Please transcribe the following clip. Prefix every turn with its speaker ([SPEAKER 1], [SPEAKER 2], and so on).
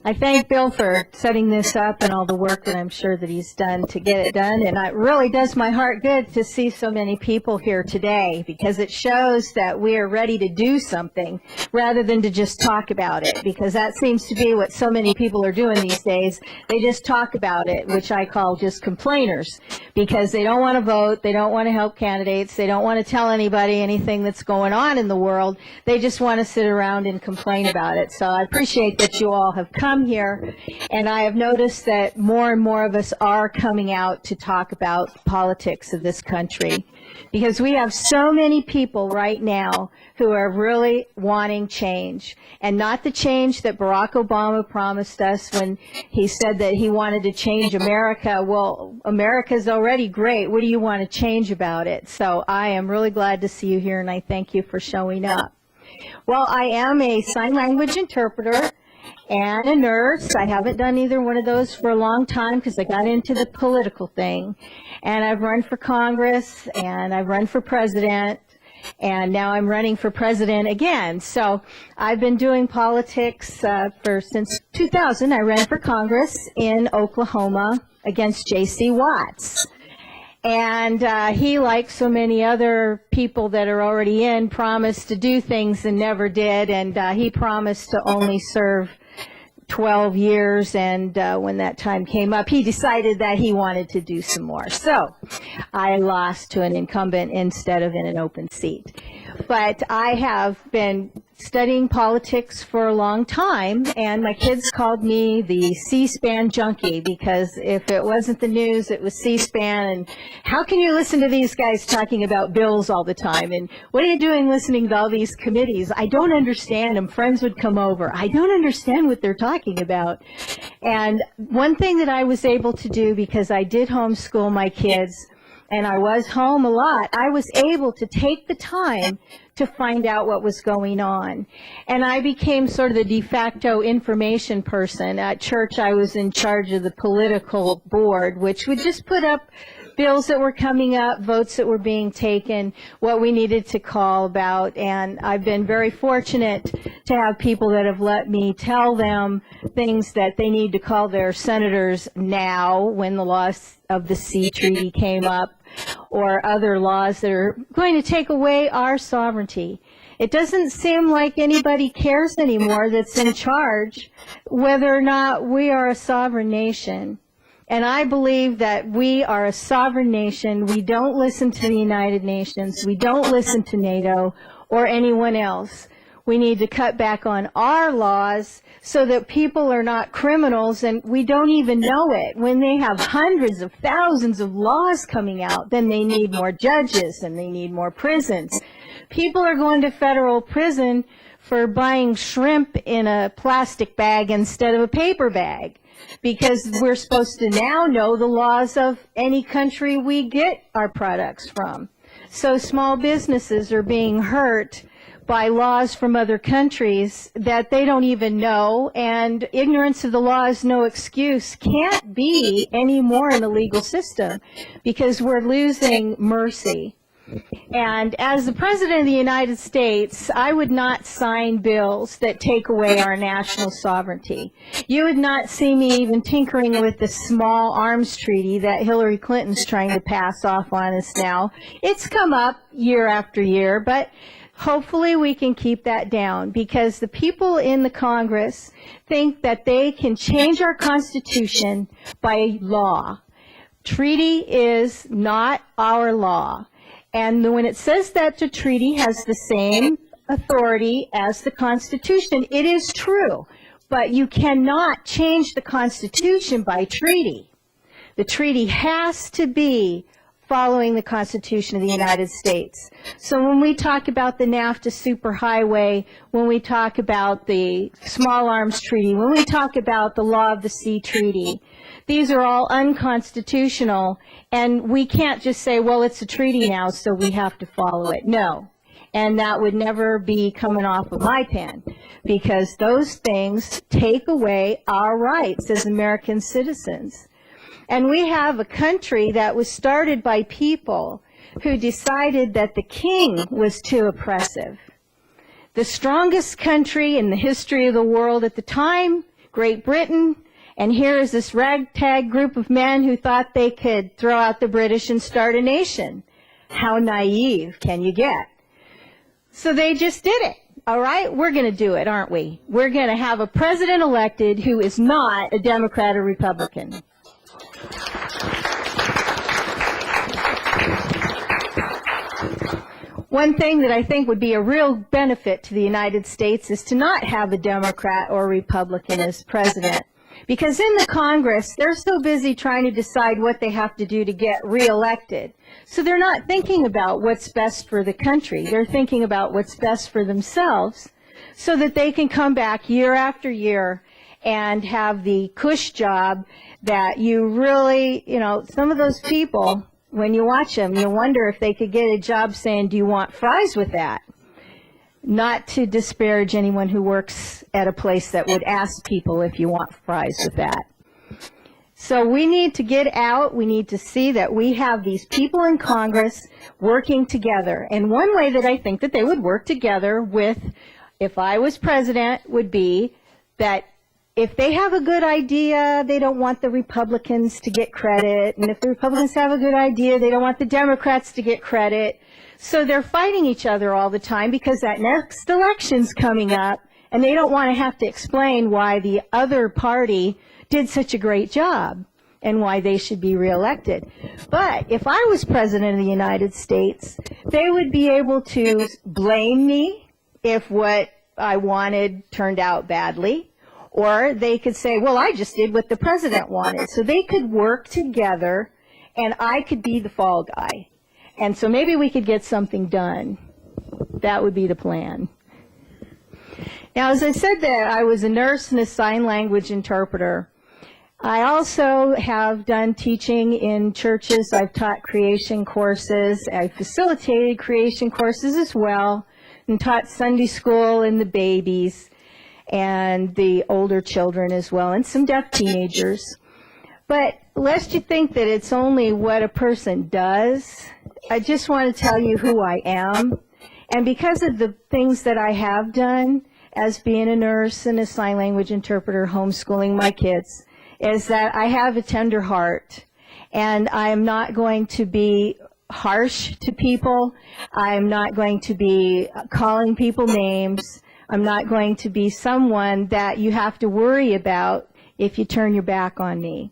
[SPEAKER 1] I thank Bill for setting this up and all the work that I'm sure that he's done to get it done. And it really does my heart good to see so many people here today, because it shows that we are ready to do something rather than to just talk about it, because that seems to be what so many people are doing these days. They just talk about it, which I call just complainers, because they don't want to vote, they don't want to help candidates, they don't want to tell anybody anything that's going on in the world. They just want to sit around and complain about it. So I appreciate that you all have come here, and I have noticed that more and more of us are coming out to talk about politics of this country, because we have so many people right now who are really wanting change, and not the change that Barack Obama promised us when he said that he wanted to change America. Well, America's already great. What do you want to change about it? So I am really glad to see you here, and I thank you for showing up. Well, I am a sign language interpreter and a nurse. I haven't done either one of those for a long time because I got into the political thing. And I've run for Congress, and I've run for president, and now I'm running for president again. So I've been doing politics since 2000. I ran for Congress in Oklahoma against J.C. Watts. And he, like so many other people that are already in, promised to do things and never did. And he promised to only serve 12 years, and when that time came up, he decided that he wanted to do some more. So I lost to an incumbent instead of in an open seat. But I have been studying politics for a long time, and my kids called me the C-SPAN junkie, because if it wasn't the news, it was C-SPAN, and how can you listen to these guys talking about bills all the time, and what are you doing listening to all these committees? I don't understand them. Friends would come over. I don't understand what they're talking about. And one thing that I was able to do, because I did homeschool my kids, and I was home a lot, I was able to take the time to find out what was going on. And I became sort of the de facto information person. At church, I was in charge of the political board, which would just put up bills that were coming up, votes that were being taken, what we needed to call about. And I've been very fortunate to have people that have let me tell them things that they need to call their senators now, when the loss of the Sea Treaty came up, or other laws that are going to take away our sovereignty. It doesn't seem like anybody cares anymore that's in charge whether or not we are a sovereign nation. And I believe that we are a sovereign nation. We don't listen to the United Nations. We don't listen to NATO or anyone else. We need to cut back on our laws so that people are not criminals and we don't even know it. When they have hundreds of thousands of laws coming out, then they need more judges and they need more prisons. People are going to federal prison for buying shrimp in a plastic bag instead of a paper bag, because we're supposed to now know the laws of any country we get our products from. So small businesses are being hurt by laws from other countries that they don't even know, and ignorance of the law is no excuse. Can't be anymore in the legal system, because we're losing mercy. And as the President of the United States, I would not sign bills that take away our national sovereignty. You would not see me even tinkering with the small arms treaty that Hillary Clinton's trying to pass off on us now. It's come up year after year, but hopefully we can keep that down, because the people in the Congress think that they can change our Constitution by law. Treaty is not our law. And when it says that the treaty has the same authority as the Constitution, it is true. But you cannot change the Constitution by treaty. The treaty has to be following the Constitution of the United States. So when we talk about the NAFTA superhighway, when we talk about the small arms treaty, when we talk about the law of the sea treaty, these are all unconstitutional, and we can't just say, well, it's a treaty now, so we have to follow it. No. And that would never be coming off of my pen, because those things take away our rights as American citizens. And we have a country that was started by people who decided that the king was too oppressive. The strongest country in the history of the world at the time, Great Britain, and here is this ragtag group of men who thought they could throw out the British and start a nation. How naive can you get? So they just did it. All right, we're going to do it, aren't we? We're going to have a president elected who is not a Democrat or Republican. One thing that I think would be a real benefit to the United States is to not have a Democrat or Republican as president. Because in the Congress, they're so busy trying to decide what they have to do to get reelected. So they're not thinking about what's best for the country. They're thinking about what's best for themselves so that they can come back year after year and have the cush job that you really, some of those people, when you watch them, you wonder if they could get a job saying, do you want fries with that? Not to disparage anyone who works at a place that would ask people if you want fries with that. So we need to get out. We need to see that we have these people in Congress working together. And one way that I think that they would work together with, if I was president, would be that if they have a good idea, they don't want the Republicans to get credit. And if the Republicans have a good idea, they don't want the Democrats to get credit. So they're fighting each other all the time because that next election's coming up, and they don't want to have to explain why the other party did such a great job and why they should be reelected. But if I was president of the United States, they would be able to blame me if what I wanted turned out badly, or they could say, well, I just did what the president wanted. So they could work together, and I could be the fall guy. And so maybe we could get something done. That would be the plan. Now, as I said that I was a nurse and a sign language interpreter, I also have done teaching in churches. I've taught creation courses. I've facilitated creation courses as well, and taught Sunday school in the babies and the older children as well, and some deaf teenagers. But lest you think that it's only what a person does, I just want to tell you who I am. And because of the things that I have done as being a nurse and a sign language interpreter, homeschooling my kids, is that I have a tender heart. And I am not going to be harsh to people. I'm not going to be calling people names. I'm not going to be someone that you have to worry about if you turn your back on me.